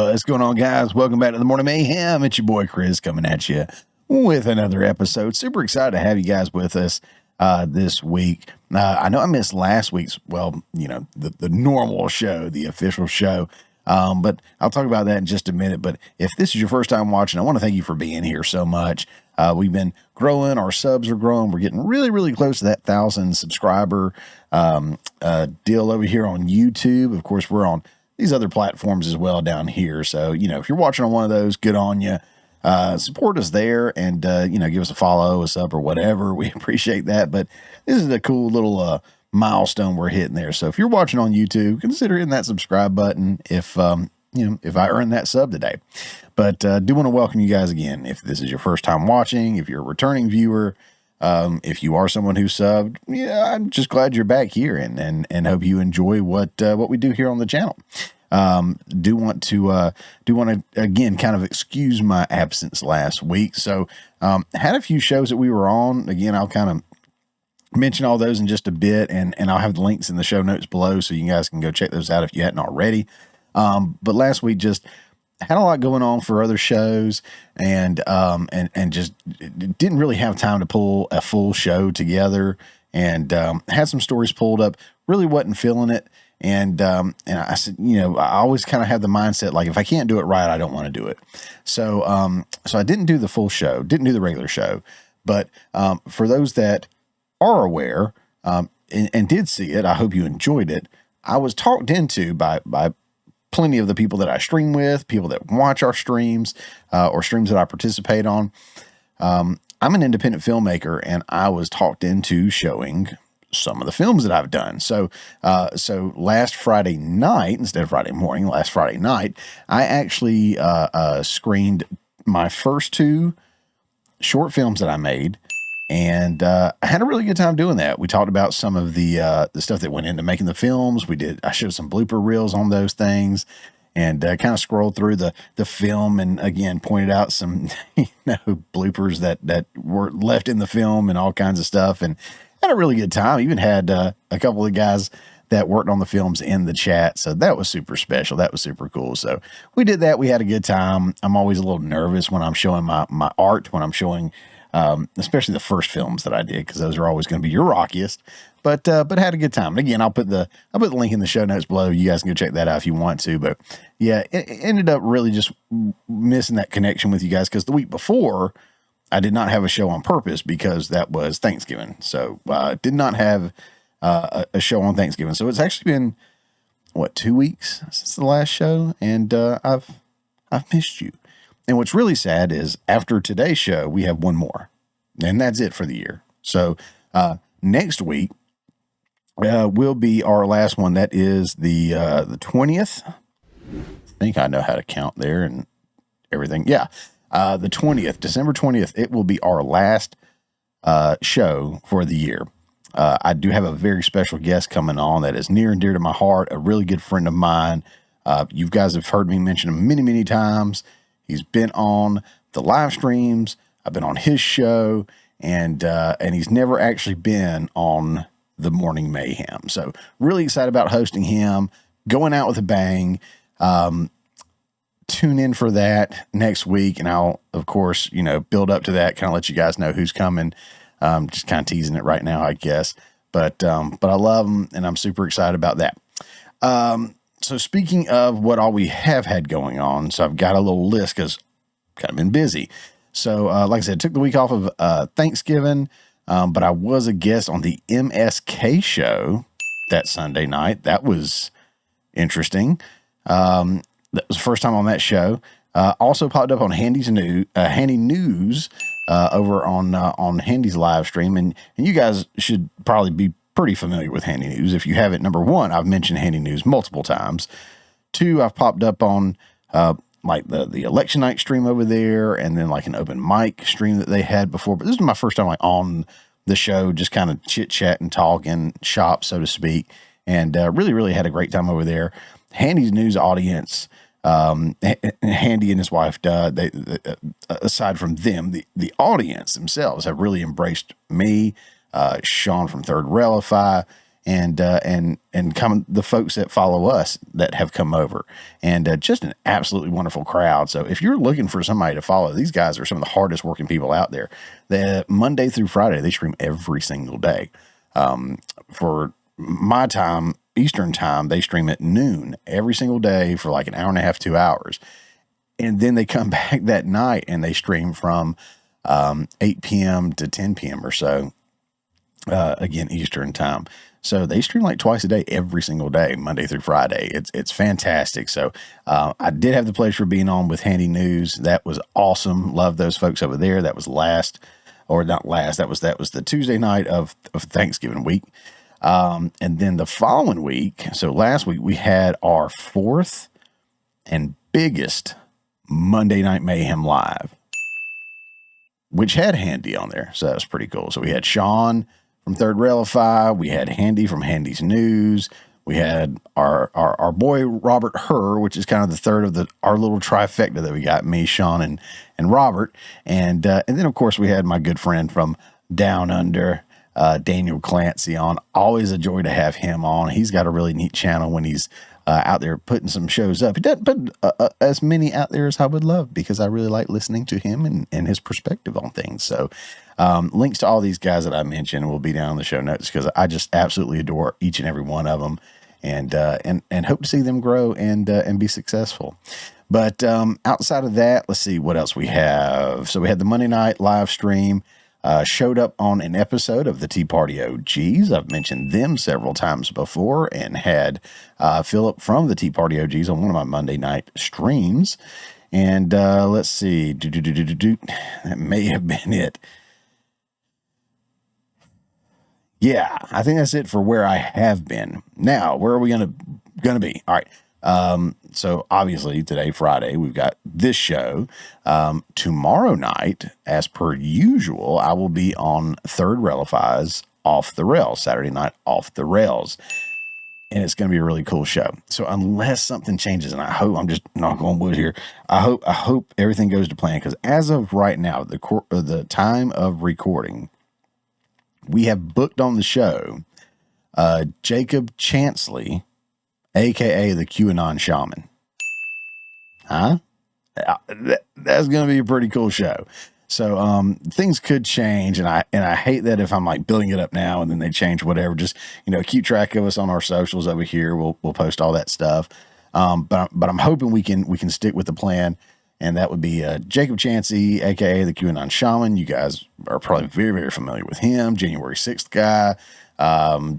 What's going on, guys? Welcome back to the Morning Mayhem. It's your boy Chris coming at you with another episode. Super excited to have you guys with us this week. I know I missed last week's, the normal show, the official show, but I'll talk about that in just a minute. But if this is your first time watching, I want to thank you for being here so much. We've been growing. Our subs are growing. We're getting really, really close to that 1,000 subscriber deal over here on YouTube. Of course, we're on these other platforms as well down here. So, if you're watching on one of those, good on you. Support us there and, give us a follow, a sub or whatever. We appreciate that. But this is a cool little milestone we're hitting there. So if you're watching on YouTube, consider hitting that subscribe button if I earn that sub today. But do want to welcome you guys again. If this is your first time watching, if you're a returning viewer, if you are someone who subbed, I'm just glad you're back here and hope you enjoy what we do here on the channel. Do want to again kind of excuse my absence last week. So had a few shows that we were on. Again, I'll kind of mention all those in just a bit, and I'll have the links in the show notes below so you guys can go check those out if you hadn't already. But last week just had a lot going on for other shows and just didn't really have time to pull a full show together, and had some stories pulled up, really wasn't feeling it. And I said, I always kind of have the mindset, like, if I can't do it right, I don't want to do it. So I didn't do the full show, didn't do the regular show, but for those that are aware and did see it, I hope you enjoyed it. I was talked into by plenty of the people that I stream with, people that watch our streams or streams that I participate on. I'm an independent filmmaker, and I was talked into showing some of the films that I've done. So last Friday night, instead of Friday morning, last Friday night, I actually screened my first two short films that I made. And I had a really good time doing that. We talked about some of the stuff that went into making the films. I showed some blooper reels on those things, and kind of scrolled through the film, and again pointed out some bloopers that were left in the film and all kinds of stuff, and had a really good time. Even had a couple of guys that worked on the films in the chat, so that was super special. That was super cool. So we did that. We had a good time. I'm always a little nervous when I'm showing my art, when I'm showing especially the first films that I did, because those are always going to be your rockiest, but had a good time. And again, I'll put the link in the show notes below. You guys can go check that out if you want to. But yeah, it ended up really just missing that connection with you guys, because the week before I did not have a show on purpose because that was Thanksgiving. So did not have a show on Thanksgiving. So it's actually been 2 weeks since the last show, and I've missed you. And what's really sad is after today's show, we have one more, and that's it for the year. So next week will be our last one. That is the 20th. I think I know how to count there and everything. Yeah, the 20th, December 20th. It will be our last show for the year. I do have a very special guest coming on that is near and dear to my heart, a really good friend of mine. You guys have heard me mention him many, many times. He's been on the live streams. I've been on his show, and he's never actually been on the Morning Mayhem. So really excited about hosting him, going out with a bang. Tune in for that next week, and I'll, of course, build up to that, kind of let you guys know who's coming. Just kind of teasing it right now, I guess. But I love him, and I'm super excited about that. So speaking of what all we have had going on, so I've got a little list because I've kind of been busy. So like I said, took the week off of Thanksgiving, but I was a guest on the MSK Show that Sunday night. That was interesting. That was the first time on that show. Also popped up on Handy News over on Handy's live stream, and you guys should probably be pretty familiar with Handy News. If you haven't, number one, I've mentioned Handy News multiple times. Two, I've popped up on like the election night stream over there, and then like an open mic stream that they had before. But this is my first time like on the show, just kind of chit chat and talk and shop, so to speak. And really, really had a great time over there. Handy's News audience, Handy and his wife, they aside from them, the audience themselves have really embraced me. Sean from Third Railify, and come the folks that follow us that have come over, and just an absolutely wonderful crowd. So if you're looking for somebody to follow, these guys are some of the hardest working people out there. The Monday through Friday, they stream every single day. For my time, Eastern time, they stream at noon every single day for like an hour and a half, 2 hours. And then they come back that night and they stream from 8 p.m. to 10 p.m. or so, again, Eastern time. So they stream like twice a day, every single day, Monday through Friday. It's fantastic. So I did have the pleasure of being on with Handy News. That was awesome. Love those folks over there. That was that was the Tuesday night of Thanksgiving week. And then the following week, so last week, we had our fourth and biggest Monday Night Mayhem live, which had Handy on there. So that was pretty cool. So we had Sean from Third Railify. We had Handy from Handy's News. We had our boy Robert Herr, which is kind of the third of our little trifecta that we got, me, Sean, and Robert. And then of course we had my good friend from Down Under, Daniel Clancy, on. Always a joy to have him on. He's got a really neat channel when he's out there putting some shows up. He doesn't put as many out there as I would love, because I really like listening to him and his perspective on things. So links to all these guys that I mentioned will be down in the show notes, because I just absolutely adore each and every one of them, and hope to see them grow and be successful. But outside of that, let's see what else we have. So we had the Monday night live stream. Showed up on an episode of the Tea Party OGs. I've mentioned them several times before, and had Philip from the Tea Party OGs on one of my Monday night streams. And let's see, that may have been it. Yeah, I think that's it for where I have been. Now, where are we gonna be? All right. So obviously today, Friday, we've got this show. Tomorrow night, as per usual, I will be on Third Railify's Off the Rails, Saturday night Off the Rails. And it's going to be a really cool show. So unless something changes, and I hope, I'm just knock on wood here, I hope everything goes to plan, because as of right now, the time of recording, we have booked on the show Jacob Chansley, a.k.a. the QAnon Shaman. Huh? That's going to be a pretty cool show. So things could change, and I hate that if I'm like building it up now and then they change, whatever. Just, keep track of us on our socials over here. We'll post all that stuff. But I'm hoping we can stick with the plan, and that would be Jacob Chansey, aka the QAnon Shaman. You guys are probably very, very familiar with him. January 6th guy,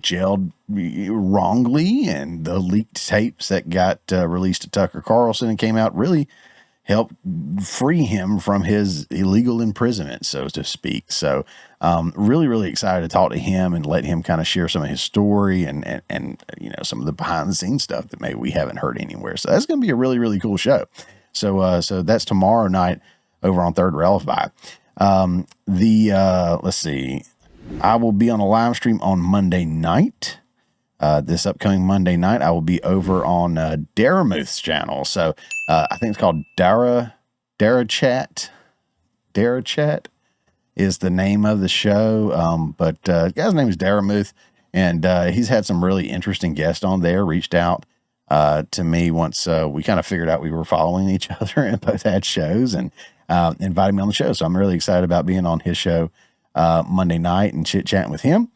jailed wrongly, and the leaked tapes that got released to Tucker Carlson and came out really helped free him from his illegal imprisonment, so to speak. So really, really excited to talk to him and let him kind of share some of his story and some of the behind the scenes stuff that maybe we haven't heard anywhere. So that's going to be a really, really cool show. So that's tomorrow night over on Third Railify. Let's see, I will be on a live stream on Monday night. This upcoming Monday night, I will be over on Daramouthe's channel. So I think it's called Dara Chat. Dara Chat is the name of the show. But the guy's name is Daramouthe, and he's had some really interesting guests on there. Reached out to me once we kind of figured out we were following each other and both had shows, and invited me on the show. So I'm really excited about being on his show Monday night and chit-chatting with him.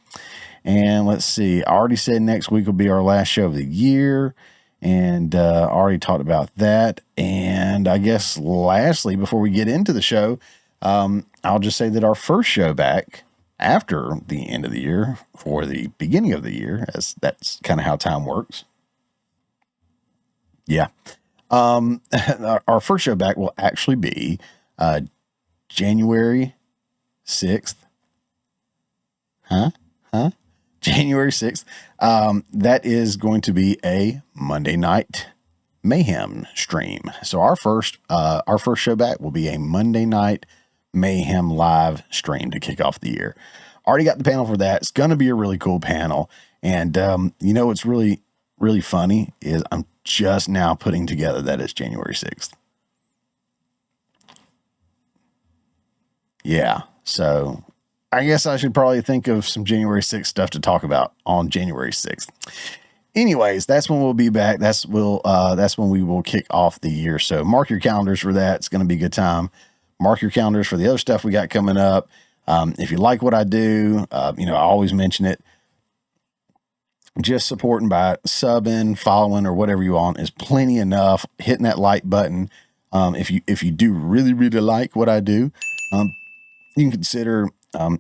And let's see, I already said next week will be our last show of the year, and already talked about that. And I guess lastly, before we get into the show, I'll just say that our first show back after the end of the year for the beginning of the year, as that's kind of how time works. Yeah. Our first show back will actually be January 6th. January 6th. That is going to be a Monday night Mayhem stream. So our first show back will be a Monday night Mayhem live stream to kick off the year. Already got the panel for that. It's going to be a really cool panel. And, what's really, really funny is I'm just now putting together that it's January 6th. Yeah. So I guess I should probably think of some January 6th stuff to talk about on January 6th. Anyways, that's when we'll be back. That's when we will kick off the year. So mark your calendars for that. It's going to be a good time. Mark your calendars for the other stuff we got coming up. If you like what I do, I always mention it. Just supporting by subbing, following, or whatever you want is plenty enough. Hitting that like button. If you do really, really like what I do, you can consider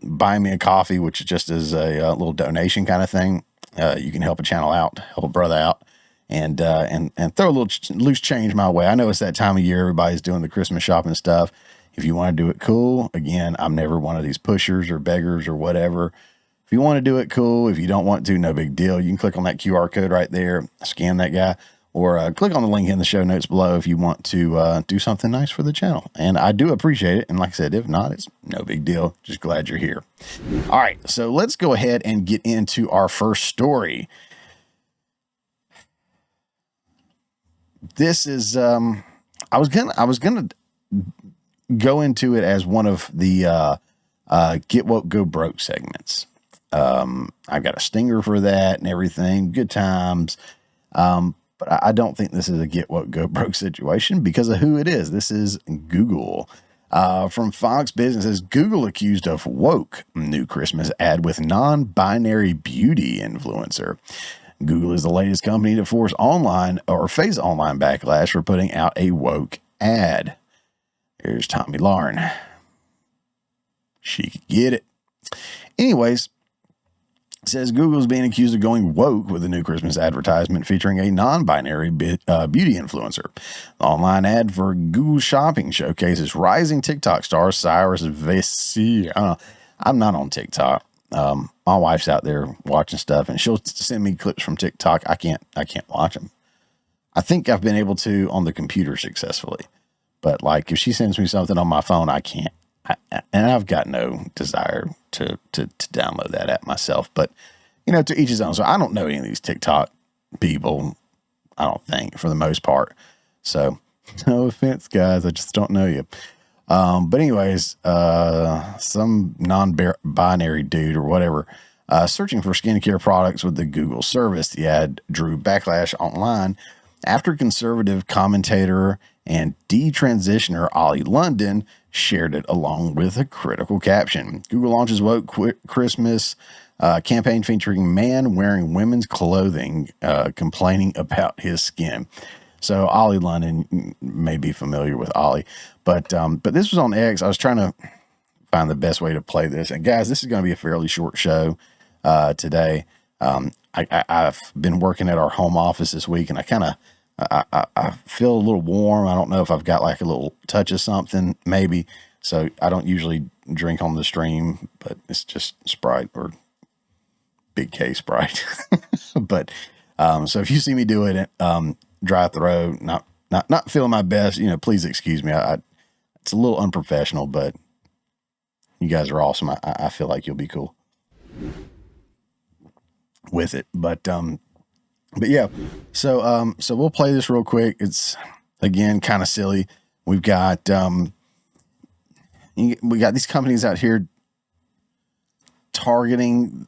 buying me a coffee, which just is a little donation kind of thing. You can help a channel out, help a brother out, and throw a little loose change my way. I know it's that time of year. Everybody's doing the Christmas shopping stuff. If you want to do it, cool. Again, I'm never one of these pushers or beggars or whatever. If you want to do it, cool. If you don't want to, no big deal. You can click on that QR code right there, scan that guy, or click on the link in the show notes below if you want to do something nice for the channel. And I do appreciate it. And like I said, if not, it's no big deal. Just glad you're here. All right, so let's go ahead and get into our first story. This is I was gonna go into it as one of the Get Woke Go Broke segments. I've got a stinger for that and everything. Good times. But I don't think this is a Get Woke Go Broke situation because of who it is. This is Google. From Fox Business, says Google accused of woke new Christmas ad with non-binary beauty influencer. Google is the latest company to face online backlash for putting out a woke ad. Here's Tommy Lauren. She could get it. Anyways, it says Google is being accused of going woke with a new Christmas advertisement featuring a non-binary beauty influencer. The online ad for Google Shopping showcases rising TikTok star Cyrus Vesey. I'm not on TikTok. My wife's out there watching stuff, and she'll send me clips from TikTok. I can't watch them. I think I've been able to on the computer successfully, but like if she sends me something on my phone, I can't. And I've got no desire to download that app myself, but to each his own. So I don't know any of these TikTok people. I don't think, for the most part. So no offense, guys. I just don't know you. But anyways, some non-binary dude or whatever, searching for skincare products with the Google service. The ad drew backlash online after conservative commentator and detransitioner Ollie London shared it along with a critical caption. Google launches woke Christmas campaign featuring man wearing women's clothing, complaining about his skin. So Ollie London may be familiar with Ollie, but this was on X. I was trying to find the best way to play this. And guys, this is going to be a fairly short show today. I've been working at our home office this week, and I feel a little warm. I don't know if I've got like a little touch of something, maybe. So I don't usually drink on the stream, but it's just Sprite or Big K Sprite. But so if you see me do it, dry throat, not feeling my best, please excuse me. It's a little unprofessional, but you guys are awesome. I feel like you'll be cool with it. But yeah, so we'll play this real quick. It's again kind of silly. We got these companies out here targeting,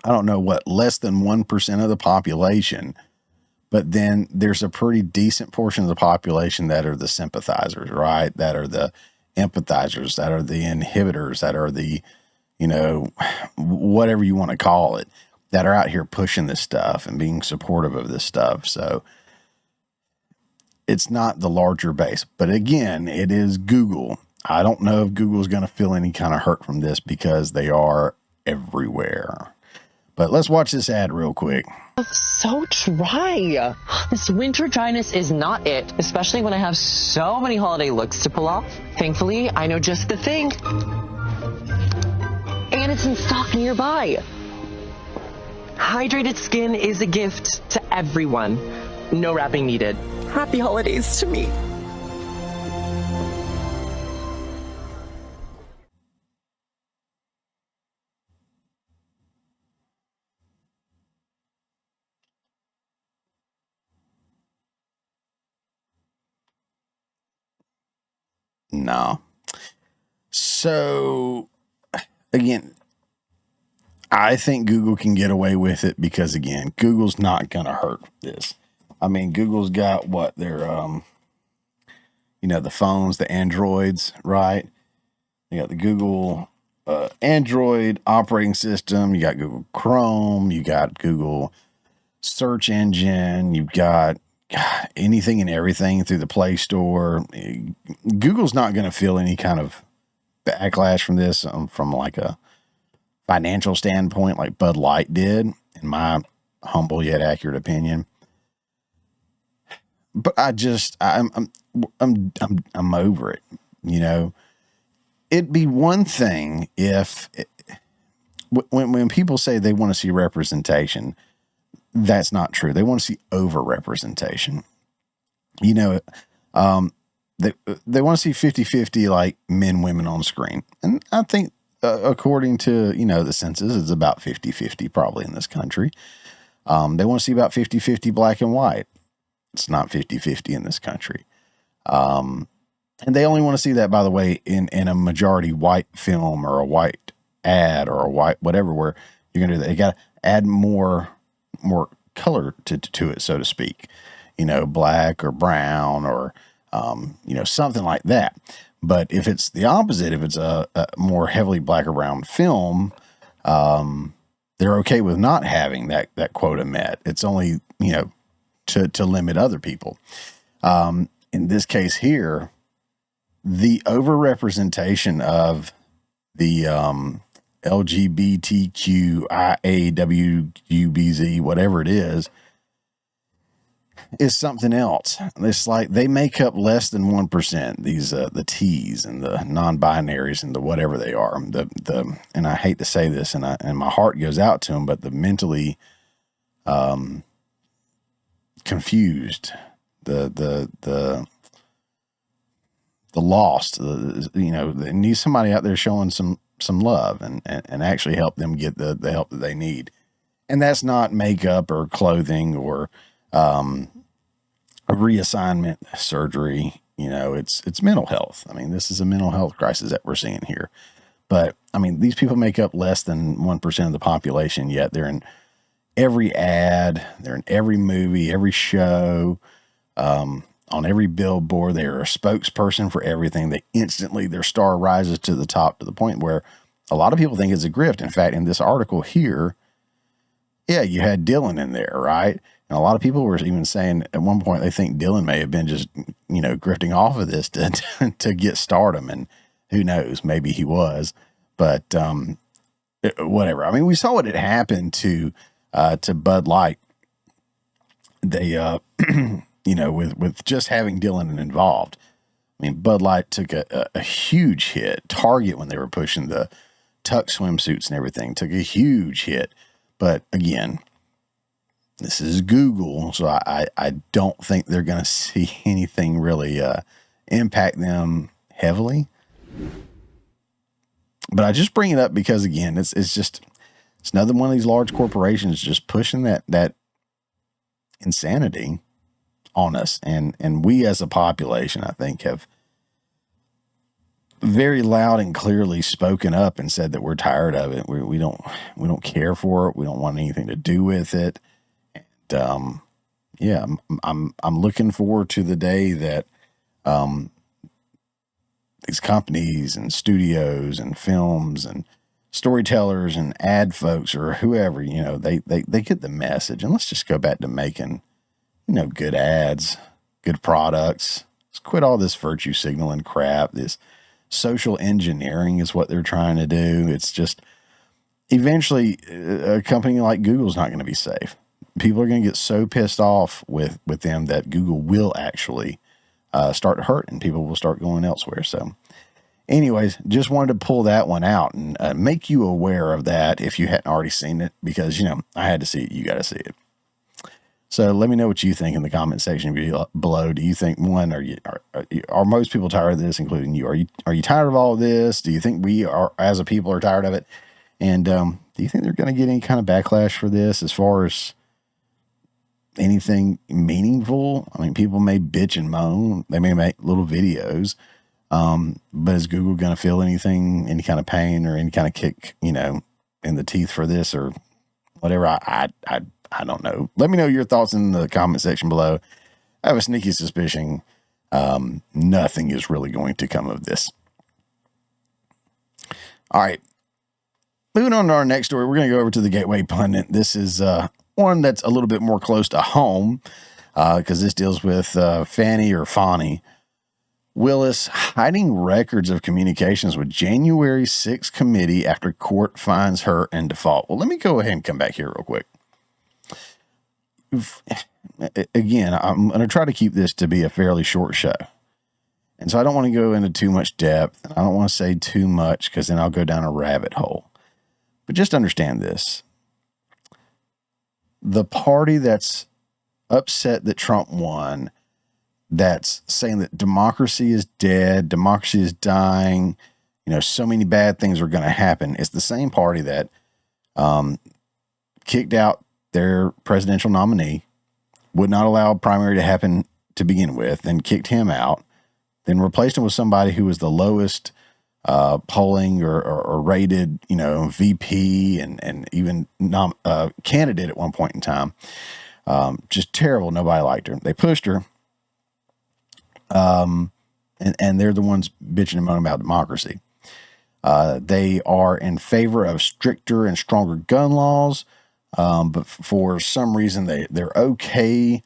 I don't know what, less than 1% of the population, but then there's a pretty decent portion of the population that are the sympathizers, right? That are the empathizers, that are the inhibitors, that are the, whatever you want to call it, that are out here pushing this stuff and being supportive of this stuff. So it's not the larger base, but again, it is Google. I don't know if Google is going to feel any kind of hurt from this because they are everywhere. But let's watch this ad real quick. So dry. This winter dryness is not it, especially when I have so many holiday looks to pull off. Thankfully, I know just the thing. And it's in stock nearby. Hydrated skin is a gift to everyone. No wrapping needed. Happy holidays to me. No. So again, I think Google can get away with it because again, Google's not going to hurt this. I mean, Google's got what their, the phones, the Androids, right? You got the Google Android operating system. You got Google Chrome. You got Google search engine. You've got anything and everything through the Play Store. Google's not going to feel any kind of backlash from this from like a financial standpoint, like Bud Light did, in my humble yet accurate opinion. But I'm over it. It'd be one thing if when people say they want to see representation, that's not true. They want to see over representation. They want to see 50-50 like men, women on screen. And I think according to, the census, it's about 50-50 probably in this country. They want to see about 50-50 black and white. It's not 50-50 in this country. And they only want to see that, by the way, in a majority white film or a white ad or a white whatever, where you're going to do that. You got to add more color to it, so to speak, black or brown or, something like that. But if it's the opposite, if it's a more heavily black or brown film, they're okay with not having that quota met. It's only, to limit other people. In this case here, the overrepresentation of the LGBTQIAWUBZ, whatever it is something else. It's like they make up less than 1%. These the T's and the non-binaries and the whatever they are. And I hate to say this, and my heart goes out to them, but the mentally confused, the lost, they need somebody out there showing some love and actually help them get the help that they need. And that's not makeup or clothing or a reassignment surgery. It's mental health. I mean, this is a mental health crisis that we're seeing here. But I mean, these people make up less than 1% of the population, yet they're in every ad, they're in every movie, every show, on every billboard. They're a spokesperson for everything. Their star rises to the top, to the point where a lot of people think it's a grift. In fact, in this article here, you had Dylan in there, right? And a lot of people were even saying at one point they think Dylan may have been just, grifting off of this to get stardom, and who knows, maybe he was, but whatever. I mean, we saw what had happened to Bud Light. They, with just having Dylan involved. I mean, Bud Light took a huge hit. Target, when they were pushing the tuck swimsuits and everything, took a huge hit. But again, this is Google, so I don't think they're going to see anything really impact them heavily. But I just bring it up because, again, it's another one of these large corporations just pushing that insanity on us. And we as a population, I think, have very loud and clearly spoken up and said that we're tired of it. We don't care for it. We don't want anything to do with it. And I'm looking forward to the day that these companies and studios and films and storytellers and ad folks or whoever, they get the message. And let's just go back to making, good ads, good products. Let's quit all this virtue signaling crap. This social engineering is what they're trying to do. It's just, eventually a company like Google's not going to be safe. People are going to get so pissed off with them that Google will actually start to hurt, and people will start going elsewhere. So anyways, just wanted to pull that one out and make you aware of that if you hadn't already seen it, because, I had to see it. You got to see it. So let me know what you think in the comment section below. Do you think, one, are most people tired of this, including you? Are you tired of all of this? Do you think we are, as a people, are tired of it? And do you think they're going to get any kind of backlash for this as far as anything meaningful? I mean, people may bitch and moan. They may make little videos. But is Google going to feel any kind of pain or any kind of kick, in the teeth for this or whatever? I don't know. Let me know your thoughts in the comment section below. I have a sneaky suspicion nothing is really going to come of this. All right. Moving on to our next story, we're going to go over to the Gateway Pundit. This is one that's a little bit more close to home because this deals with Fanni Willis hiding records of communications with January 6th committee after court finds her in default. Well, let me go ahead and come back here real quick. Again, I'm going to try to keep this to be a fairly short show. And so I don't want to go into too much depth. And I don't want to say too much because then I'll go down a rabbit hole. But just understand this. The party that's upset that Trump won, that's saying that democracy is dead, democracy is dying, so many bad things are going to happen. It's the same party that kicked out their presidential nominee, would not allow a primary to happen to begin with, then kicked him out, then replaced him with somebody who was the lowest polling or rated, VP and even candidate at one point in time. Just terrible. Nobody liked her. They pushed her. And they're the ones bitching and moaning about democracy. They are in favor of stricter and stronger gun laws. But for some reason they're okay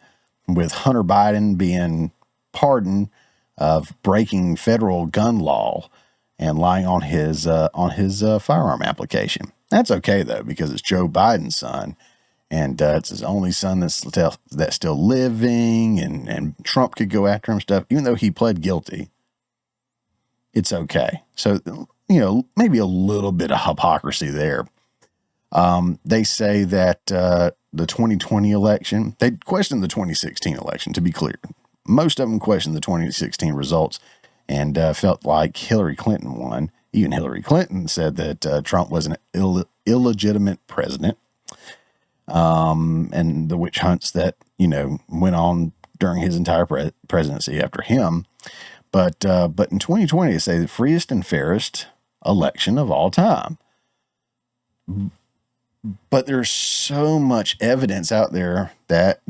with Hunter Biden being pardoned of breaking federal gun law and lying on his firearm application. That's okay though, because it's Joe Biden's son and it's his only son that's still living and Trump could go after him stuff, even though he pled guilty. It's okay. So, maybe a little bit of hypocrisy there. They say that the 2020 election, they questioned the 2016 election, to be clear. Most of them questioned the 2016 results and felt like Hillary Clinton won. Even Hillary Clinton said that Trump was an illegitimate president. And the witch hunts that, went on during his entire presidency after him. But in 2020, they say the freest and fairest election of all time. But there's so much evidence out there that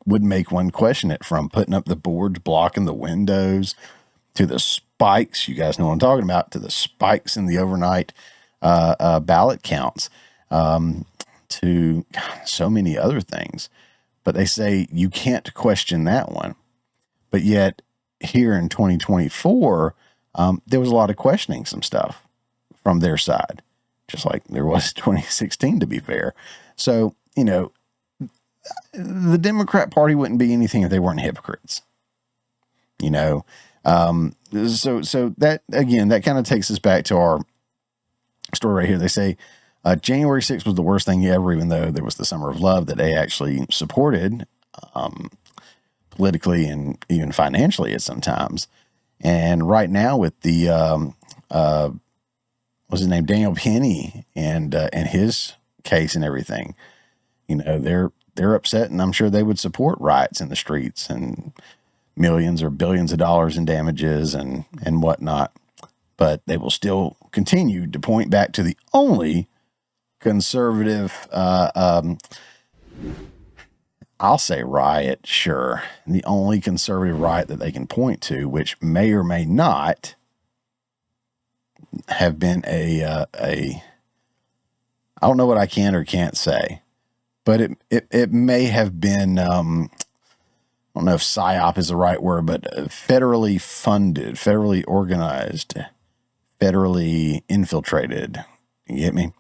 would make one question it, from putting up the boards blocking the windows to the spikes. You guys know what I'm talking about, to the spikes in the overnight ballot counts, to so many other things. But they say you can't question that one. But yet here in 2024, there was a lot of questioning some stuff from their side, just like there was 2016, to be fair. So, the Democrat Party wouldn't be anything if they weren't hypocrites, so that, again, that kind of takes us back to our story right here. They say January 6th was the worst thing ever, even though there was the Summer of Love that they actually supported politically and even financially at some times. And right now with the, what's his name, Daniel Penny and his case and everything, they're upset, and I'm sure they would support riots in the streets and millions or billions of dollars in damages and whatnot. But they will still continue to point back to the only conservative, I'll say riot, sure. The only conservative riot that they can point to, which may or may not have been I don't know what I can or can't say, but it may have been, I don't know if PSYOP is the right word, but federally funded, federally organized, federally infiltrated. You get me?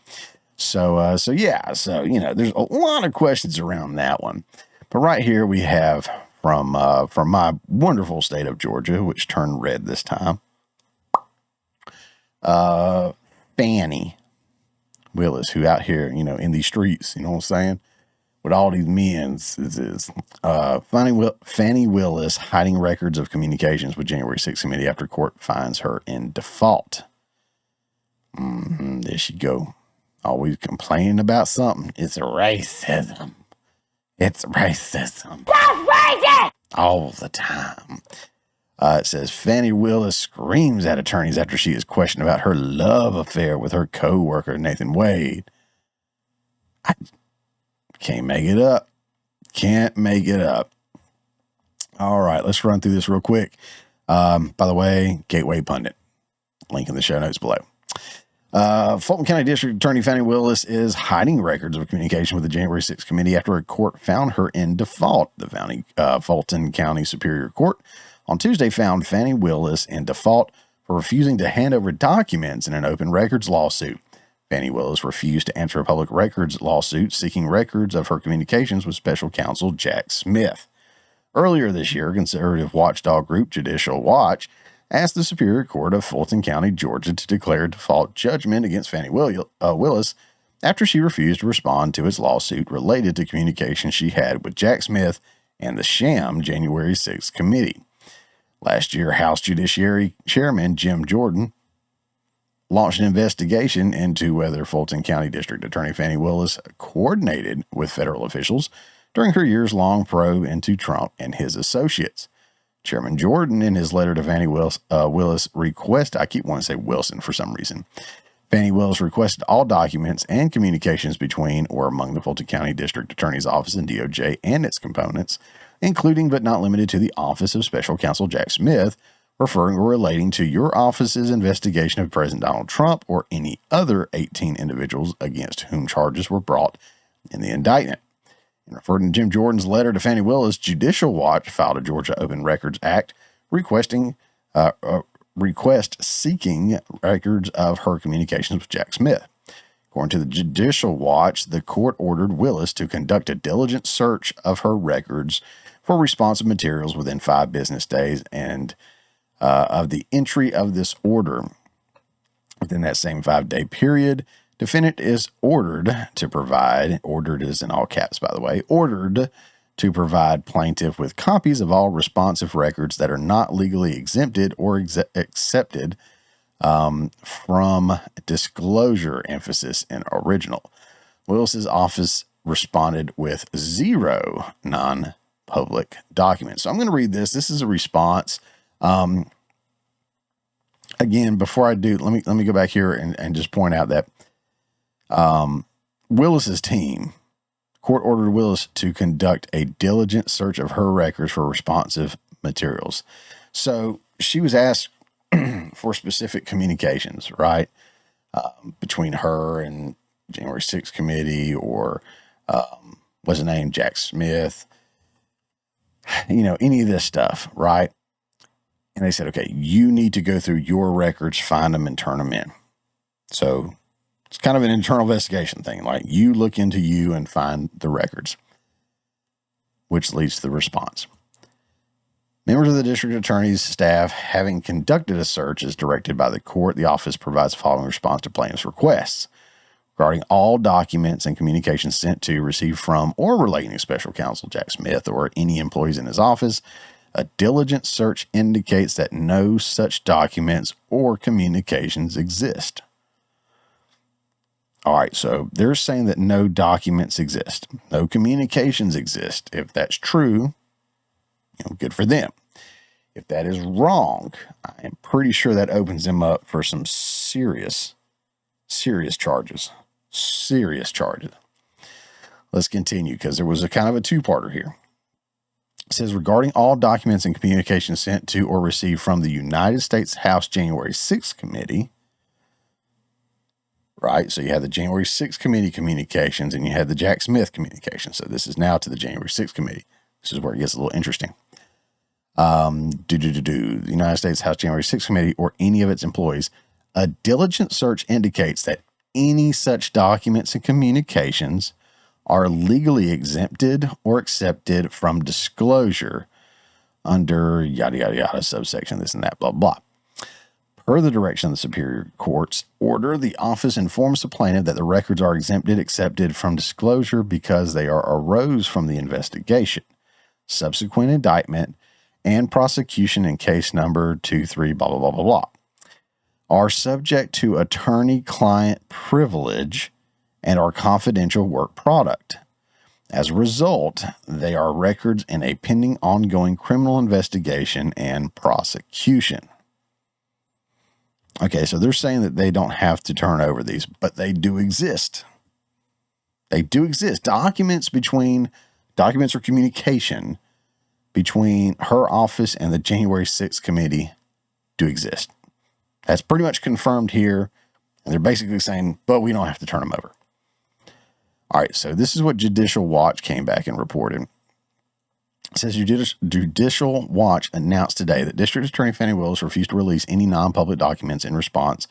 So yeah, there's a lot of questions around that one. But right here we have from my wonderful state of Georgia, which turned red this time, Fanni Willis, who out here, in these streets, you know what I'm saying, with all these men, is Fanni Willis hiding records of communications with January 6th committee after court finds her in default. There she go. Always complaining about something. It's racism. It's racism. That's racist! All the time. It says Fanni Willis screams at attorneys after she is questioned about her love affair with her co-worker, Nathan Wade. I can't make it up. Can't make it up. All right, let's run through this real quick. By the way, Gateway Pundit. Link in the show notes below. Fulton County District Attorney Fanni Willis is hiding records of communication with the January 6th committee after a court found her in default. The Fulton County Superior Court on Tuesday found Fanni Willis in default for refusing to hand over documents in an open records lawsuit. Fanni Willis refused to answer a public records lawsuit seeking records of her communications with special counsel Jack Smith. Earlier this year, conservative watchdog group Judicial Watch asked the Superior Court of Fulton County, Georgia, to declare default judgment against Fanni Willis after she refused to respond to its lawsuit related to communications she had with Jack Smith and the sham January 6th committee. Last year, House Judiciary Chairman Jim Jordan launched an investigation into whether Fulton County District Attorney Fanni Willis coordinated with federal officials during her years-long probe into Trump and his associates. Chairman Jordan, in his letter to Fanni Willis, requested, I keep wanting to say Wilson for some reason. Fanni Willis requested all documents and communications between or among the Fulton County District Attorney's Office and DOJ and its components, including but not limited to the Office of Special Counsel Jack Smith, referring or relating to your office's investigation of President Donald Trump or any other 18 individuals against whom charges were brought in the indictment. In referring to Jim Jordan's letter to Fanni Willis, Judicial Watch filed a Georgia Open Records Act request seeking records of her communications with Jack Smith. According to the Judicial Watch, the court ordered Willis to conduct a diligent search of her records for responsive materials within 5 business days and of the entry of this order. Within that same 5-day period, defendant is ordered to provide, ordered is in all caps, by the way, ordered to provide plaintiff with copies of all responsive records that are not legally exempted or accepted from disclosure, emphasis in original. Willis's office responded with 0 non-public documents. So I'm going to read this. This is a response. Again, before I do, let me go back here and just point out that Willis's team, court ordered Willis to conduct a diligent search of her records for responsive materials. So she was asked for specific communications, right? Between her and January 6th committee or, what's his name? Jack Smith, any of this stuff, right? And they said, okay, you need to go through your records, find them and turn them in. So it's kind of an internal investigation thing. Like you look into you and find the records, which leads to the response. Members of the district attorney's staff, having conducted a search as directed by the court, the office provides the following response to plaintiff's requests. Regarding all documents and communications sent to, received from, or relating to special counsel Jack Smith or any employees in his office, a diligent search indicates that no such documents or communications exist. All right, so they're saying that no documents exist, no communications exist. If that's true, good for them. If that is wrong, I am pretty sure that opens them up for some serious charges. Serious charges. Let's continue because there was a kind of a two-parter here. It says, regarding all documents and communications sent to or received from the United States House January 6th Committee, right? So you had the January 6th Committee communications and you had the Jack Smith communications. So this is now to the January 6th Committee. This is where it gets a little interesting. The United States House January 6th Committee or any of its employees, a diligent search indicates that any such documents and communications are legally exempted or accepted from disclosure under yada, yada, yada, subsection, this and that, blah, blah. Per the direction of the Superior Court's order, the office informs the plaintiff that the records are exempted, accepted from disclosure because they arose from the investigation, subsequent indictment, and prosecution in case number 23, blah, blah, blah, blah, blah, are subject to attorney-client privilege and are confidential work product. As a result, they are records in a pending ongoing criminal investigation and prosecution. Okay, so they're saying that they don't have to turn over these, but they do exist. They do exist. Documents or communication between her office and the January 6th committee do exist. That's pretty much confirmed here. And they're basically saying, but we don't have to turn them over. All right, so this is what Judicial Watch came back and reported. It says Judicial Watch announced today that District Attorney Fanni Willis refused to release any non-public documents in response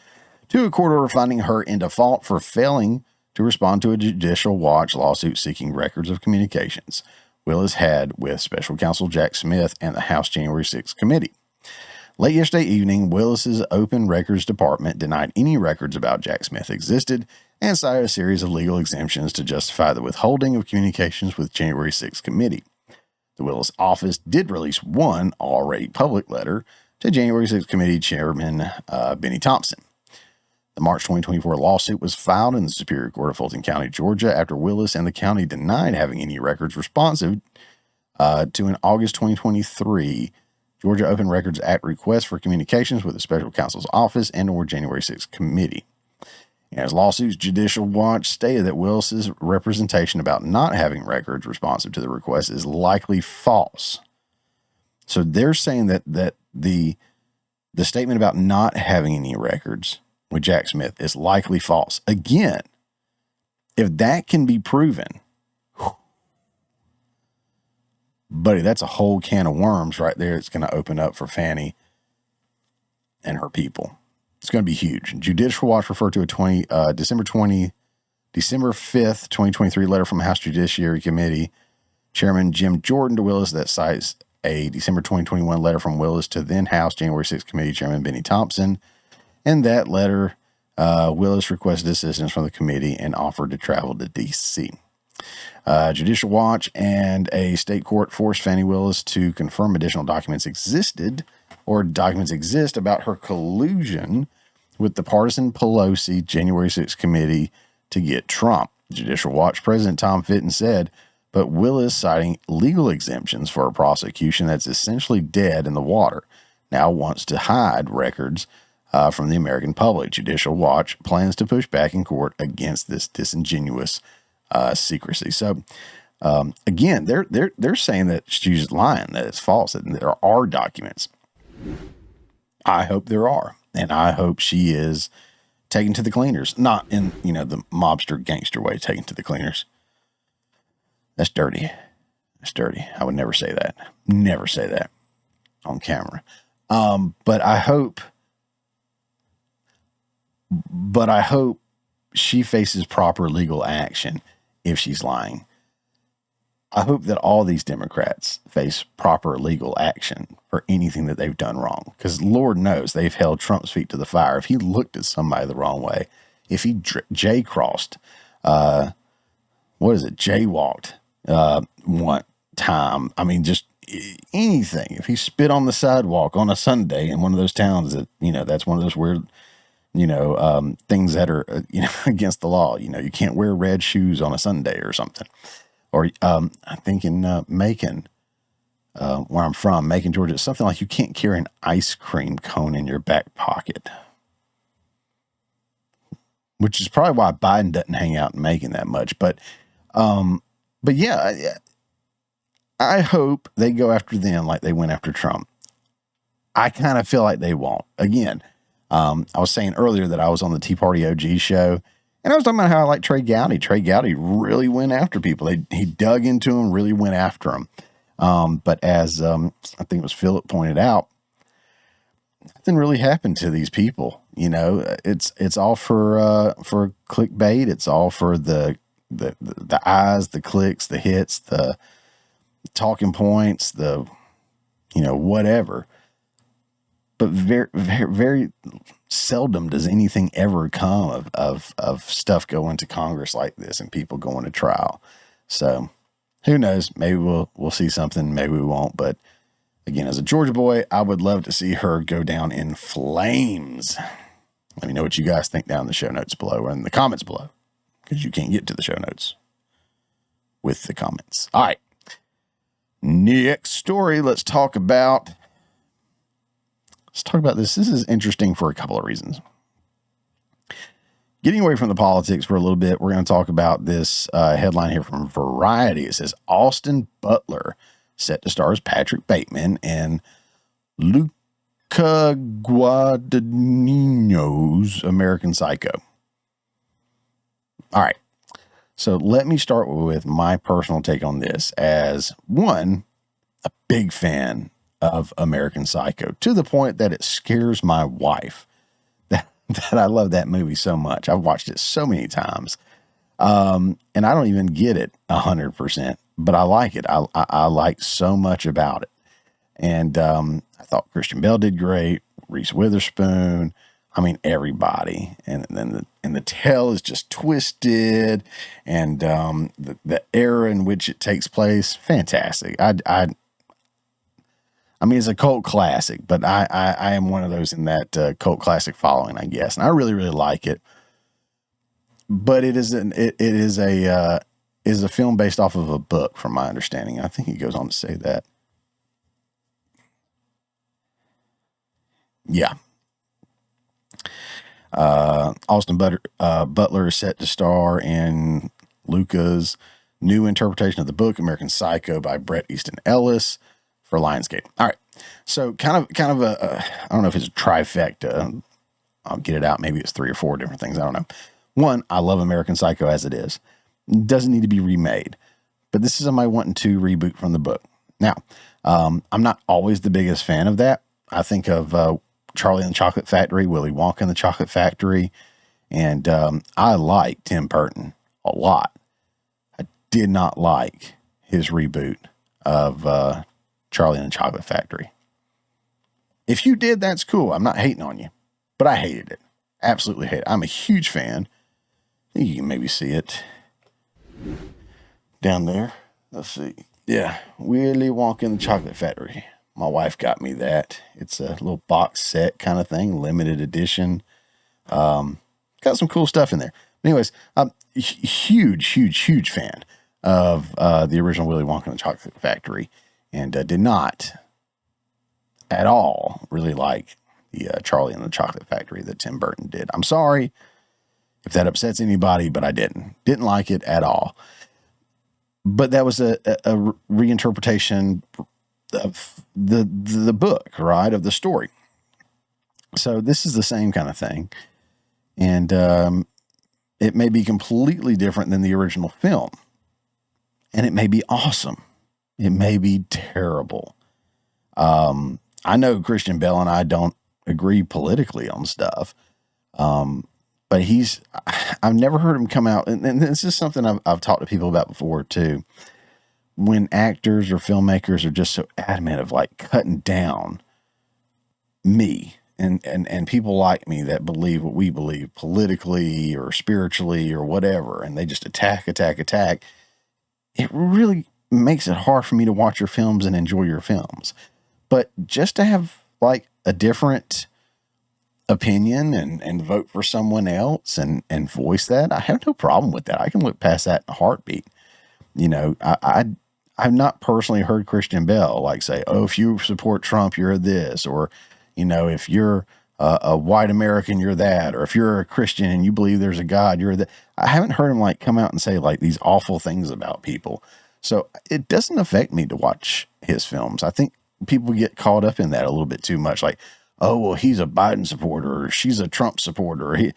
to a court order finding her in default for failing to respond to a Judicial Watch lawsuit seeking records of communications Willis had with Special Counsel Jack Smith and the House January 6th committee. Late yesterday evening, Willis's Open Records Department denied any records about Jack Smith existed and cited a series of legal exemptions to justify the withholding of communications with January 6th committee. The Willis office did release one already public letter to January 6th committee chairman Benny Thompson. The March 2024 lawsuit was filed in the Superior Court of Fulton County, Georgia, after Willis and the county denied having any records responsive to an August 2023 Georgia Open Records Act request for communications with the Special Counsel's office and or January 6th committee. In his lawsuits, Judicial Watch stated that Willis's representation about not having records responsive to the request is likely false. So they're saying that the statement about not having any records with Jack Smith is likely false. Again, if that can be proven, buddy, that's a whole can of worms right there. It's going to open up for Fanni and her people. It's going to be huge. Judicial Watch referred to a December 5th, 2023 letter from House Judiciary Committee Chairman Jim Jordan to Willis that cites a December 2021 letter from Willis to then House January 6th Committee Chairman Benny Thompson. In that letter, Willis requested assistance from the committee and offered to travel to D.C. Judicial Watch and a state court forced Fanni Willis to confirm additional documents exist about her collusion with the partisan Pelosi January 6th committee to get Trump. Judicial Watch President Tom Fitton said, but Willis, citing legal exemptions for a prosecution that's essentially dead in the water, now wants to hide records from the American public. Judicial Watch plans to push back in court against this disingenuous secrecy. So again, they're saying that she's lying, that it's false, that there are documents. I hope there are, and I hope she is taken to the cleaners, not in the mobster gangster way, taken to the cleaners. That's dirty. That's dirty. I would never say that. Never say that on camera. But I hope she faces proper legal action if she's lying. I hope that all these Democrats face proper legal action for anything that they've done wrong. Because Lord knows they've held Trump's feet to the fire. If he looked at somebody the wrong way, if he J-crossed, jaywalked one time, I mean, just anything. If he spit on the sidewalk on a Sunday in one of those towns that, that's one of those weird, things that are, against the law. You can't wear red shoes on a Sunday or something. Or I think in Macon, where I'm from, Macon, Georgia, it's something like you can't carry an ice cream cone in your back pocket. Which is probably why Biden doesn't hang out in Macon that much. But yeah, I hope they go after them like they went after Trump. I kind of feel like they won't. Again, I was saying earlier that I was on the Party OGs show, and I was talking about how I like Trey Gowdy. Trey Gowdy really went after people. He dug into them, really went after them. But as I think it was Philip pointed out, nothing really happened to these people. It's all for clickbait. It's all for the eyes, the clicks, the hits, the talking points, the whatever. But very, very, very seldom does anything ever come of stuff going to Congress like this and people going to trial. So who knows? Maybe we'll see something. Maybe we won't. But again, as a Georgia boy, I would love to see her go down in flames. Let me know what you guys think down in the show notes below or in the comments below, because you can't get to the show notes with the comments. All right. Next story. Let's talk about this. This is interesting for a couple of reasons. Getting away from the politics for a little bit, we're going to talk about this headline here from Variety. It says, Austin Butler set to star as Patrick Bateman in Luca Guadagnino's American Psycho. All right. So let me start with my personal take on this. As one, a big fan of American Psycho, to the point that it scares my wife that I love that movie so much. I've watched it so many times. And I don't even get it 100%, but I like it. I like so much about it. And I thought Christian Bale did great. Reese Witherspoon. I mean, everybody. And then the tale is just twisted. And the era in which it takes place, fantastic. I mean, it's a cult classic, but I am one of those in that cult classic following, I guess. And I really, really like it. But it is a film based off of a book, from my understanding. I think he goes on to say that. Yeah. Austin Butler is set to star in Luca's new interpretation of the book, American Psycho, by Bret Easton Ellis, for Lionsgate. All right. So kind of a I don't know if it's a trifecta. I'll get it out. Maybe it's 3 or 4 different things. I don't know. One, I love American Psycho as it is. It doesn't need to be remade. But this is somebody wanting to reboot from the book. Now, I'm not always the biggest fan of that. I think of Charlie and the Chocolate Factory, Willy Wonka and the Chocolate Factory. And I like Tim Burton a lot. I did not like his reboot of Charlie and the Chocolate Factory. If you did, that's cool. I'm not hating on you, but I hated it. Absolutely hate it. I'm a huge fan. I think you can maybe see it down there. Let's see. Yeah. Willy Wonka and the Chocolate Factory. My wife got me that. It's a little box set kind of thing, limited edition. Got some cool stuff in there. Anyways, I'm a huge fan of the original Willy Wonka and the Chocolate Factory, and did not at all really like the Charlie and the Chocolate Factory that Tim Burton did. I'm sorry if that upsets anybody, but I didn't like it at all. But that was a reinterpretation of the book, right, of the story. So this is the same kind of thing, and it may be completely different than the original film, and it may be awesome. It may be terrible. I know Christian Bale and I don't agree politically on stuff, but I've never heard him come out, and this is something I've talked to people about before too. When actors or filmmakers are just so adamant of like cutting down me and people like me that believe what we believe politically or spiritually or whatever, and they just attack, it really makes it hard for me to watch your films and enjoy your films. But just to have like a different opinion and vote for someone else and voice that, I have no problem with that. I can look past that in a heartbeat. You know, I've not personally heard Christian Bale like say, oh, if you support Trump, you're this, or, you know, if you're a white American, you're that, or if you're a Christian and you believe there's a God, you're that. I haven't heard him like come out and say like these awful things about people. So it doesn't affect me to watch his films. I think people get caught up in that a little bit too much. Like, oh, well, he's a Biden supporter, or she's a Trump supporter. Who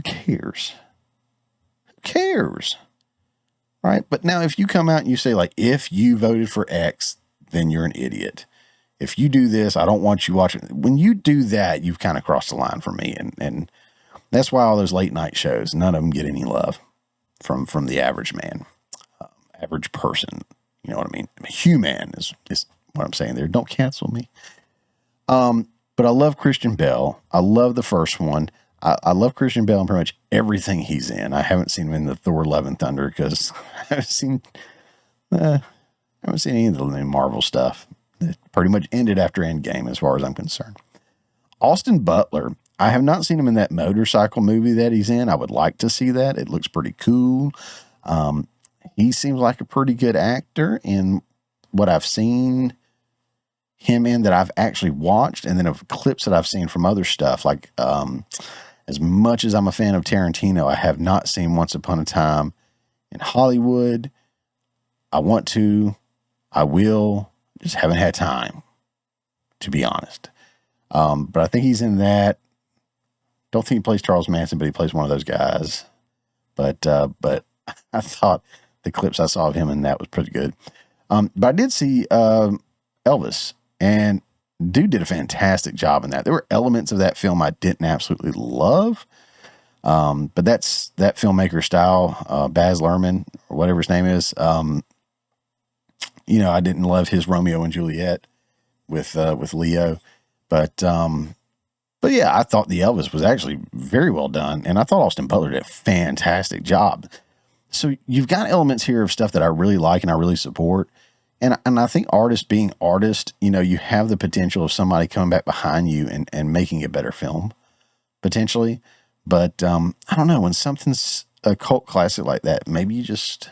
cares? Who cares? Right. But now if you come out and you say like, if you voted for X, then you're an idiot. If you do this, I don't want you watching. When you do that, you've kind of crossed the line for me. And that's why all those late night shows, none of them get any love from the average man, average person. You know what I mean? Human is what I'm saying there. Don't cancel me. But I love Christian Bale. I love the first one. I love Christian Bale in pretty much everything he's in. I haven't seen him in the Thor: Love and Thunder because I haven't seen any of the new Marvel stuff. It pretty much ended after Endgame as far as I'm concerned. Austin Butler, I have not seen him in that motorcycle movie that he's in. I would like to see that. It looks pretty cool. He seems like a pretty good actor in what I've seen him in that I've actually watched, and then of clips that I've seen from other stuff. Like, as much as I'm a fan of Tarantino, I have not seen Once Upon a Time in Hollywood. I want to, I will, just haven't had time, to be honest. But I think he's in that. Don't think he plays Charles Manson, but he plays one of those guys. But I thought the clips I saw of him in that was pretty good. But I did see Elvis, and dude did a fantastic job in that. There were elements of that film I didn't absolutely love, but that's that filmmaker style. Baz Luhrmann, or whatever his name is. I didn't love his Romeo and Juliet with Leo, but yeah, I thought the Elvis was actually very well done, and I thought Austin Butler did a fantastic job. So you've got elements here of stuff that I really like and I really support. And I think artists being artists, you have the potential of somebody coming back behind you and making a better film, potentially. But I don't know, when something's a cult classic like that, maybe you just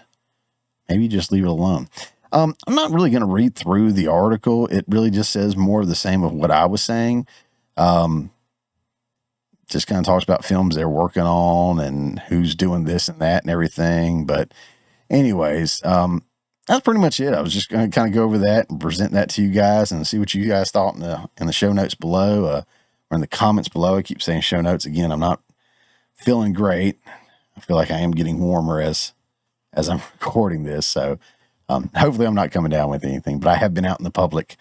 leave it alone. I'm not really going to read through the article. It really just says more of the same of what I was saying. Just kind of talks about films they're working on and who's doing this and that and everything. But anyways, that's pretty much it. I was just going to kind of go over that and present that to you guys and see what you guys thought in the show notes below, or in the comments below. I keep saying show notes again. I'm not feeling great. I feel like I am getting warmer as I'm recording this. So, hopefully I'm not coming down with anything, but I have been out in the public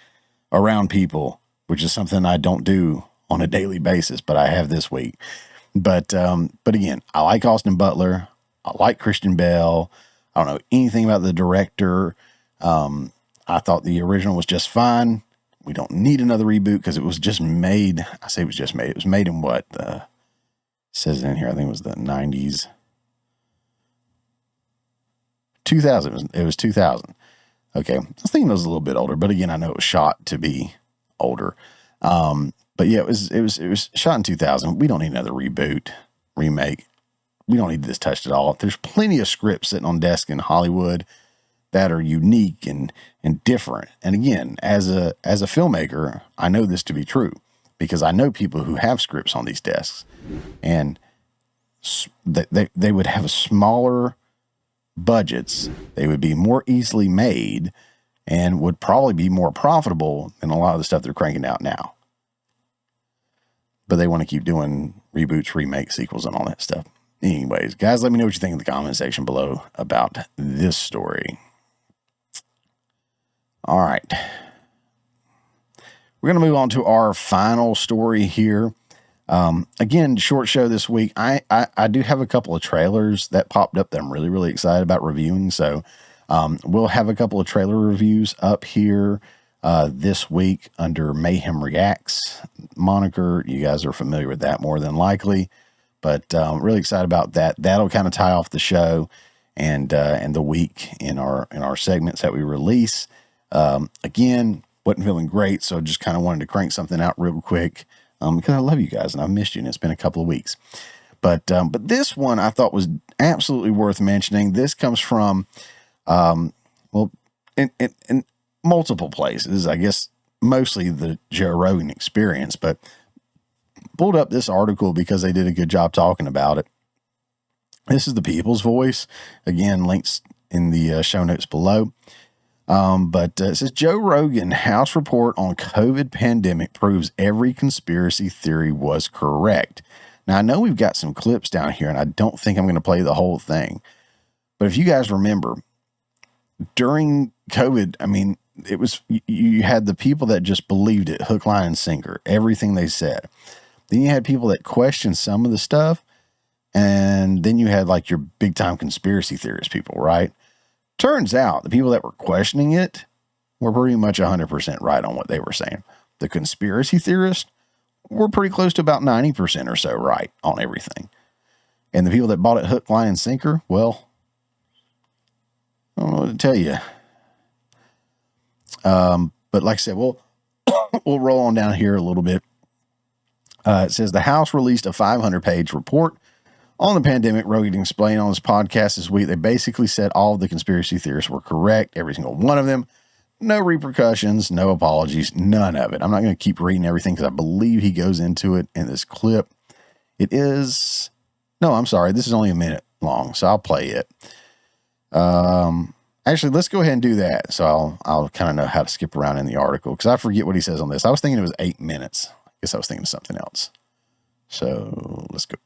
around people, which is something I don't do on a daily basis, but I have this week. But again, I like Austin Butler. I like Christian Bale. I don't know anything about the director. I thought the original was just fine. We don't need another reboot because it was just made. I say it was just made. It was made in what? It says in here, I think it was the 90s. 2000. It was 2000. Okay. I was thinking it was a little bit older, but again, I know it was shot to be older. But yeah, it was shot in 2000. We don't need another reboot, remake. We don't need this touched at all. There's plenty of scripts sitting on desk in Hollywood that are unique and different. And again, as a filmmaker, I know this to be true because I know people who have scripts on these desks, and they would have smaller budgets. They would be more easily made and would probably be more profitable than a lot of the stuff they're cranking out now. But they want to keep doing reboots, remakes, sequels, and all that stuff. Anyways, guys, let me know what you think in the comment section below about this story. All right. We're going to move on to our final story here. Again, short show this week. I do have a couple of trailers that popped up that I'm really, really excited about reviewing. So we'll have a couple of trailer reviews up here this week under Mayhem Reacts moniker. You guys are familiar with that more than likely, but really excited about that. That'll kind of tie off the show and the week in our segments that we release. Again, wasn't feeling great, so just kind of wanted to crank something out real quick because I love you guys and I've missed you, and it's been a couple of weeks. But this one I thought was absolutely worth mentioning. This comes from in multiple places, I guess mostly the Joe Rogan Experience, but pulled up this article because they did a good job talking about it. This is the People's Voice. Again, links in the show notes below. But it says Joe Rogan House report on COVID pandemic proves every conspiracy theory was correct. Now I know we've got some clips down here and I don't think I'm going to play the whole thing, but if you guys remember during COVID, I mean, it was, you had the people that just believed it, hook, line, and sinker, everything they said. Then you had people that questioned some of the stuff. And then you had like your big time conspiracy theorist people, right? Turns out the people that were questioning it were pretty much 100% right on what they were saying. The conspiracy theorists were pretty close to about 90% or so right on everything. And the people that bought it hook, line, and sinker, well, I don't know what to tell you. But like I said, we'll roll on down here a little bit. It says the House released a 500-page report On the pandemic, Rogan explained on his podcast this week, they basically said all of the conspiracy theorists were correct, every single one of them. No repercussions, no apologies, none of it. I'm not going to keep reading everything because I believe he goes into it in this clip. It is, no, I'm sorry. This is only a minute long, so I'll play it. Actually, let's go ahead and do that. So I'll kind of know how to skip around in the article because I forget what he says on this. I was thinking it was 8 minutes. I guess I was thinking of something else. So let's go.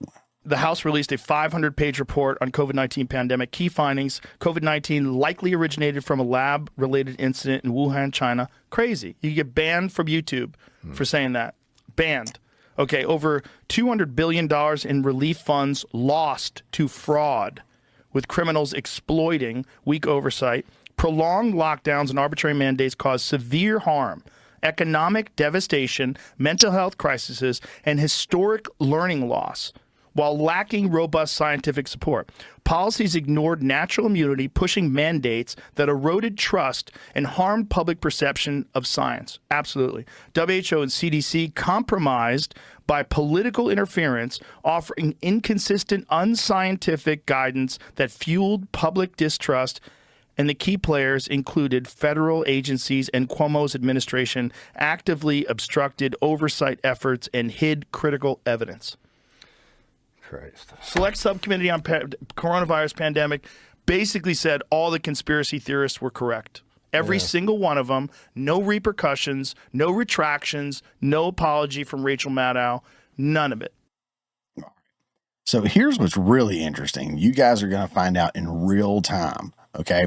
The House released a 500-page report on COVID-19 pandemic. Key findings: COVID-19 likely originated from a lab-related incident in Wuhan, China. Crazy. You get banned from YouTube for saying that. Banned. Okay, over $200 billion in relief funds lost to fraud, with criminals exploiting weak oversight. Prolonged lockdowns and arbitrary mandates cause severe harm, economic devastation, mental health crises, and historic learning loss, while lacking robust scientific support. Policies ignored natural immunity, pushing mandates that eroded trust and harmed public perception of science. Absolutely. WHO and CDC compromised by political interference, offering inconsistent, unscientific guidance that fueled public distrust. And the key players included federal agencies, and Cuomo's administration actively obstructed oversight efforts and hid critical evidence. Christ. Select subcommittee on coronavirus pandemic basically said all the conspiracy theorists were correct. Every single one of them. No repercussions, no retractions, no apology from Rachel Maddow. None of it. So here's what's really interesting. You guys are going to find out in real time. Okay.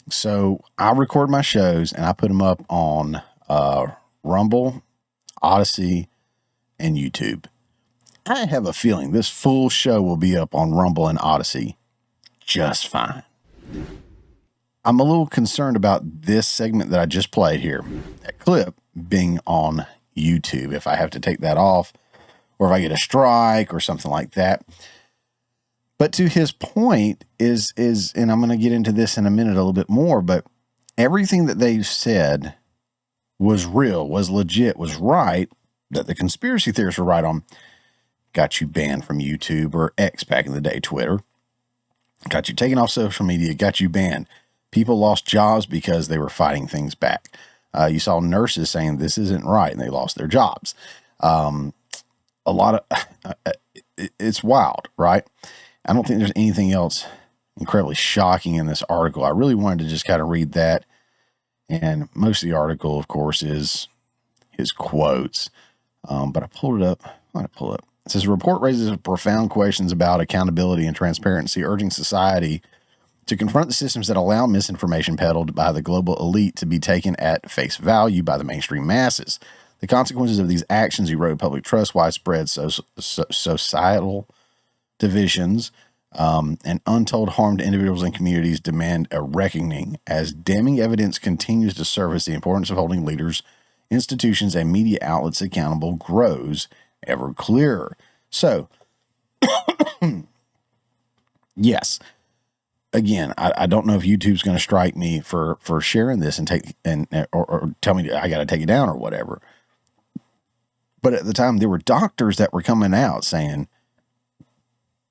So I record my shows and I put them up on Rumble, Odyssey, and YouTube. I have a feeling this full show will be up on Rumble and Odyssey just fine. I'm a little concerned about this segment that I just played here, that clip being on YouTube. If I have to take that off or if I get a strike or something like that. But to his point is, and I'm going to get into this in a minute a little bit more, but everything that they said was real, was legit, was right, that the conspiracy theorists were right on. Got you banned from YouTube, or X back in the day, Twitter. Got you taken off social media, got you banned. People lost jobs because they were fighting things back. You saw nurses saying this isn't right, and they lost their jobs. A lot of, it's wild, right? I don't think there's anything else incredibly shocking in this article. I really wanted to just kind of read that. And most of the article, of course, is his quotes. But I pulled it up. I'm going to pull it up. It says, the report raises profound questions about accountability and transparency, urging society to confront the systems that allow misinformation peddled by the global elite to be taken at face value by the mainstream masses. The consequences of these actions erode public trust, widespread societal divisions, and untold harm to individuals and communities demand a reckoning as damning evidence continues to surface. The importance of holding leaders, institutions, and media outlets accountable grows ever clearer. So, yes, again, I don't know if YouTube's going to strike me for sharing this and or tell me I got to take it down or whatever. But at the time, there were doctors that were coming out saying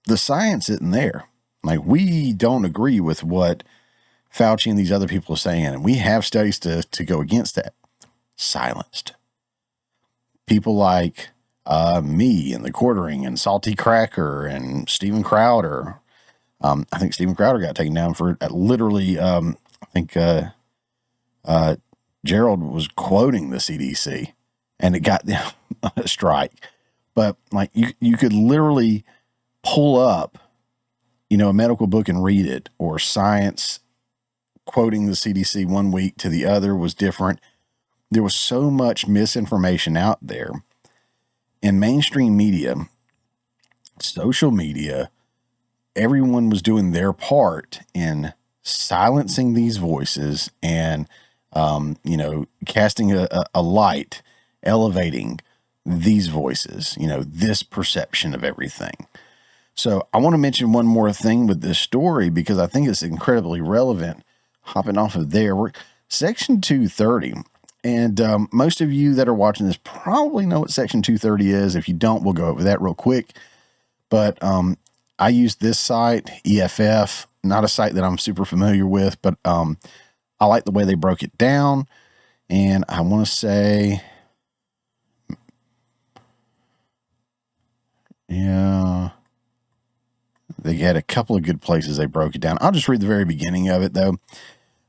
the science isn't there. Like, we don't agree with what Fauci and these other people are saying, and we have studies to go against that. Silenced. People like me and the Quartering and Salty Cracker and Steven Crowder. I think Steven Crowder got taken down for literally, I think Gerald was quoting the CDC and it got them a strike. But like you could literally pull up, a medical book and read it, or science quoting the CDC one week to the other was different. There was so much misinformation out there. In mainstream media, social media, everyone was doing their part in silencing these voices and, casting a light, elevating these voices, this perception of everything. So I want to mention one more thing with this story because I think it's incredibly relevant. Hopping off of there, we're Section 230. And most of you that are watching this probably know what Section 230 is. If you don't, we'll go over that real quick. But I use this site, EFF, not a site that I'm super familiar with, but I like the way they broke it down. And I want to say, yeah, they had a couple of good places they broke it down. I'll just read the very beginning of it, though.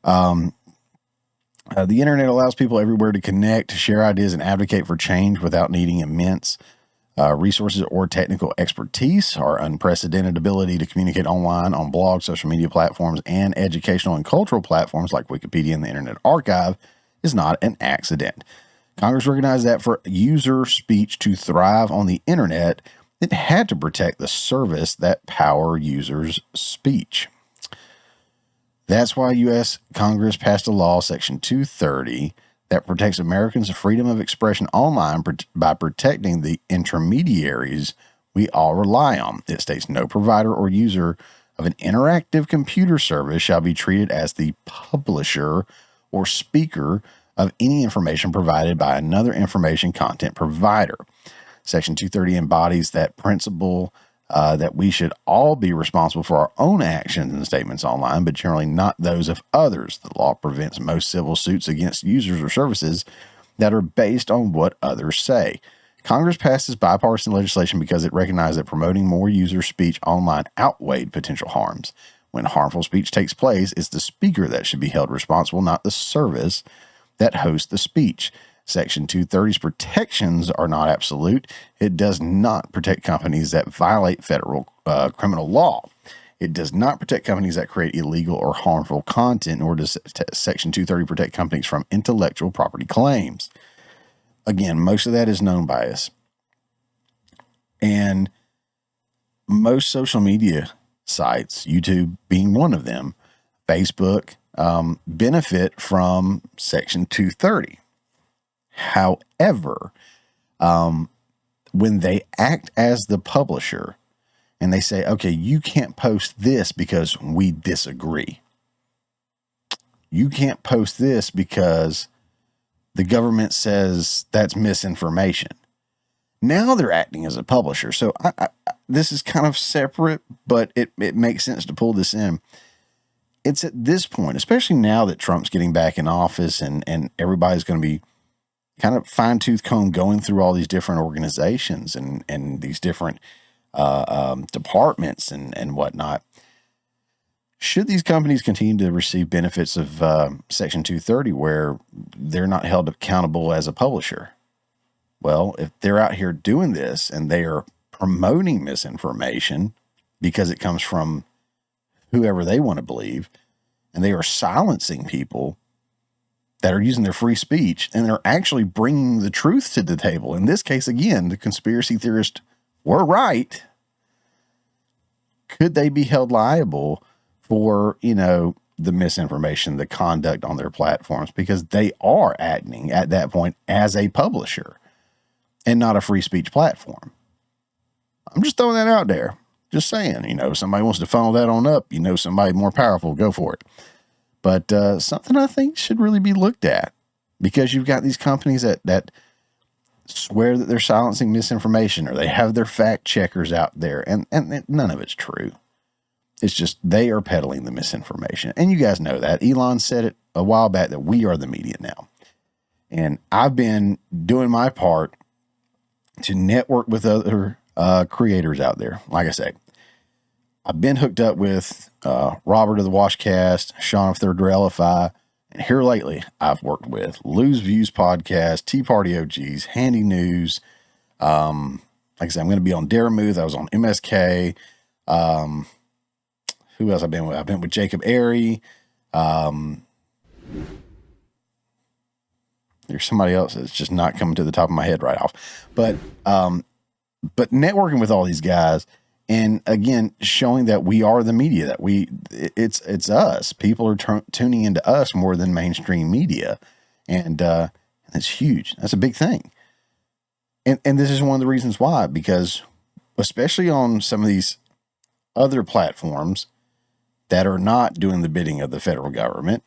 The internet allows people everywhere to connect, share ideas, and advocate for change without needing immense resources or technical expertise. Our unprecedented ability to communicate online, on blogs, social media platforms, and educational and cultural platforms like Wikipedia and the Internet Archive is not an accident. Congress recognized that for user speech to thrive on the internet, it had to protect the service that power users' speech. That's why U.S. Congress passed a law, Section 230, that protects Americans' freedom of expression online by protecting the intermediaries we all rely on. It states no provider or user of an interactive computer service shall be treated as the publisher or speaker of any information provided by another information content provider. Section 230 embodies that principle that we should all be responsible for our own actions and statements online, but generally not those of others. The law prevents most civil suits against users or services that are based on what others say. Congress passes bipartisan legislation because it recognized that promoting more user speech online outweighed potential harms. When harmful speech takes place, it's the speaker that should be held responsible, not the service that hosts the speech. Section 230's protections are not absolute. It does not protect companies that violate federal criminal law. It does not protect companies that create illegal or harmful content, nor does Section 230 protect companies from intellectual property claims. Again, most of that is known bias. And most social media sites, YouTube being one of them, Facebook, benefit from Section 230. However, when they act as the publisher and they say, okay, you can't post this because we disagree. You can't post this because the government says that's misinformation. Now they're acting as a publisher. So this is kind of separate, but it makes sense to pull this in. It's at this point, especially now that Trump's getting back in office and everybody's going to be kind of fine-tooth comb going through all these different organizations and these different departments and whatnot. Should these companies continue to receive benefits of Section 230 where they're not held accountable as a publisher? Well, if they're out here doing this and they are promoting misinformation because it comes from whoever they want to believe, and they are silencing people that are using their free speech, and they're actually bringing the truth to the table. In this case, again, the conspiracy theorists were right. Could they be held liable for, the misinformation, the conduct on their platforms? Because they are acting at that point as a publisher and not a free speech platform. I'm just throwing that out there. Just saying, somebody wants to funnel that on up, somebody more powerful, go for it. But something I think should really be looked at, because you've got these companies that swear that they're silencing misinformation, or they have their fact checkers out there, and none of it's true. It's just they are peddling the misinformation. And you guys know that. Elon said it a while back that we are the media now. And I've been doing my part to network with other creators out there. Like I say, I've been hooked up with Robert of the Washcast, Sean of Third Railify, and here lately I've worked with Lose Views Podcast, Tea Party OGs, Handy News. Like I said, I'm going to be on Daramouthe. I was on MSK. Who else I've been with? I've been with Jacob Airy. There's somebody else that's just not coming to the top of my head right off. But networking with all these guys, and again, showing that we are the media, that it's us. People are tuning into us more than mainstream media. And that's huge. That's a big thing. And this is one of the reasons why, because especially on some of these other platforms that are not doing the bidding of the federal government,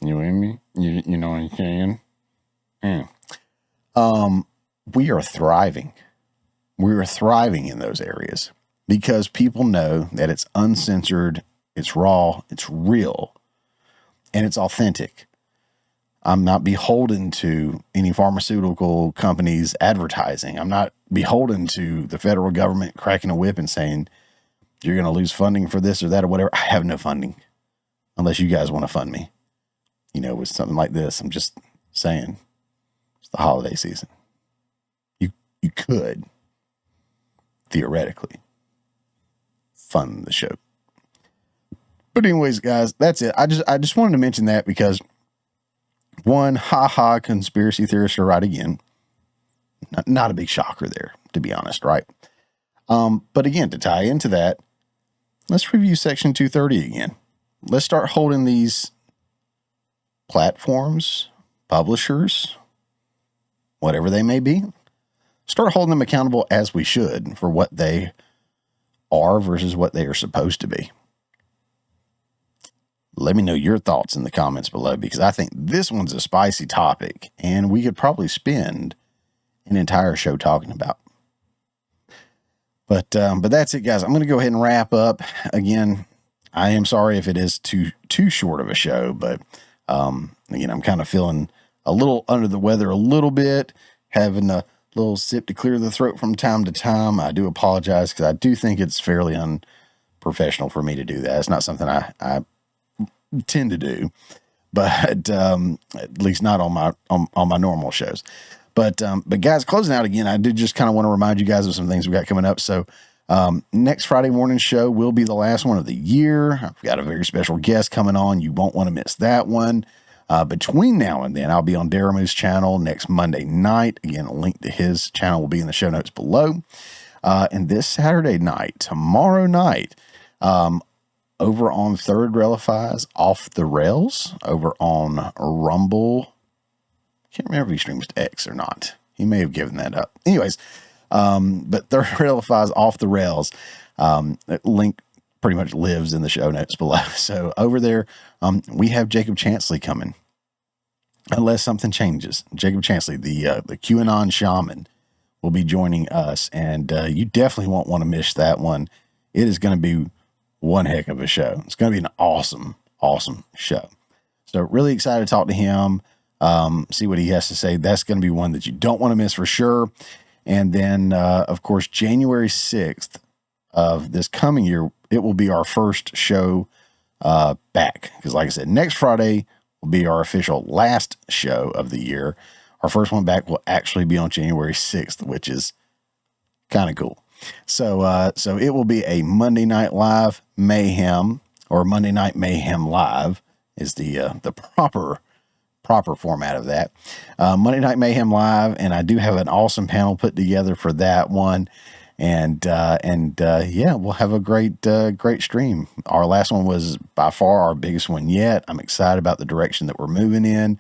you with me? You know what I'm saying? We are thriving. We are thriving in those areas. because people know that it's uncensored, it's raw, it's real, and it's authentic. I'm not beholden to any pharmaceutical companies advertising. I'm not beholden to the federal government cracking a whip and saying, you're going to lose funding for this or that or whatever. I have no funding unless you guys want to fund me, with something like this. I'm just saying it's the holiday season. You could theoretically fund the show. But anyways, guys, that's it. I just wanted to mention that because one, conspiracy theorists are right again. Not a big shocker there, to be honest, right? But again, to tie into that, let's review Section 230 again. Let's start holding these platforms, publishers, whatever they may be, start holding them accountable as we should for what they are versus what they are supposed to be. Let me know your thoughts in the comments below, because I think this one's a spicy topic and we could probably spend an entire show talking about. But that's it, guys. I'm going to go ahead and wrap up. Again, I am sorry if it is too short of a show, but again, I'm kind of feeling a little under the weather a little bit, having a little sip to clear the throat from time to time. I do apologize because I do think it's fairly unprofessional for me to do that. It's not something I tend to do, but at least not on my normal shows. But guys, closing out again, I did just kind of want to remind you guys of some things we got coming up. So next Friday morning show will be the last one of the year. I've got a very special guest coming on. You won't want to miss that one. Between now and then, I'll be on Daramouthe's channel next Monday night. Again, a link to his channel will be in the show notes below. And this Saturday night, tomorrow night, over on Third Railify's Off the Rails, over on Rumble. Can't remember if he streams to X or not. He may have given that up. Anyways, but Third Railify's Off the Rails, link pretty much lives in the show notes below. So over there, we have Jacob Chansley coming. Unless something changes. Jacob Chansley, the QAnon shaman, will be joining us. And you definitely won't want to miss that one. It is going to be one heck of a show. It's going to be an awesome, awesome show. So really excited to talk to him, see what he has to say. That's going to be one that you don't want to miss for sure. And then, of course, January 6th of this coming year, it will be our first show back. Because like I said, next Friday will be our official last show of the year. Our first one back will actually be on January 6th, which is kind of cool. So it will be a Monday Night Live Mayhem, or Monday Night Mayhem Live is the proper format of that. Monday Night Mayhem Live, and I do have an awesome panel put together for that one. And yeah, we'll have a great stream. Our last one was by far our biggest one yet. I'm excited about the direction that we're moving in.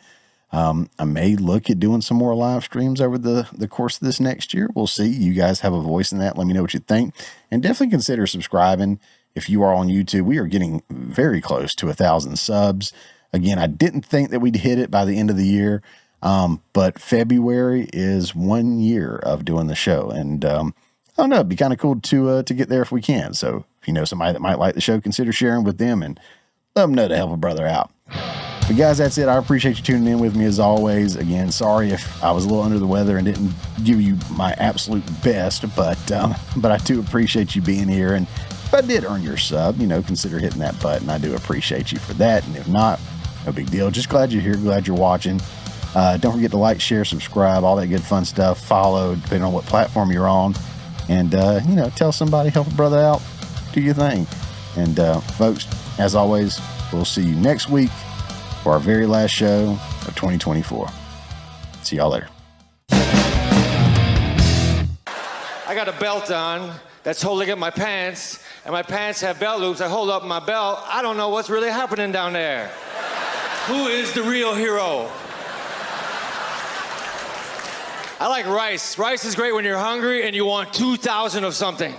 I may look at doing some more live streams over the course of this next year. We'll see. You guys have a voice in that. Let me know what you think, and definitely consider subscribing if you are on YouTube. We are getting very close to 1,000 subs. Again, I didn't think that we'd hit it by the end of the year, but February is 1 year of doing the show, and I don't know, it'd be kind of cool to get there if we can. So if you know somebody that might like the show, consider sharing with them and let them know to help a brother out. But guys, that's it. I appreciate you tuning in with me as always. Again, sorry if I was a little under the weather and didn't give you my absolute best, but I do appreciate you being here. And if I did earn your sub, consider hitting that button. I do appreciate you for that. And if not, no big deal. Just glad you're here. Glad you're watching. Don't forget to like, share, subscribe, all that good fun stuff. Follow, depending on what platform you're on. And, tell somebody, help a brother out, do your thing. And, folks, as always, we'll see you next week for our very last show of 2024. See y'all later. I got a belt on that's holding up my pants, and my pants have belt loops that hold up my belt. I don't know what's really happening down there. Who is the real hero? I like rice. Rice is great when you're hungry and you want 2,000 of something.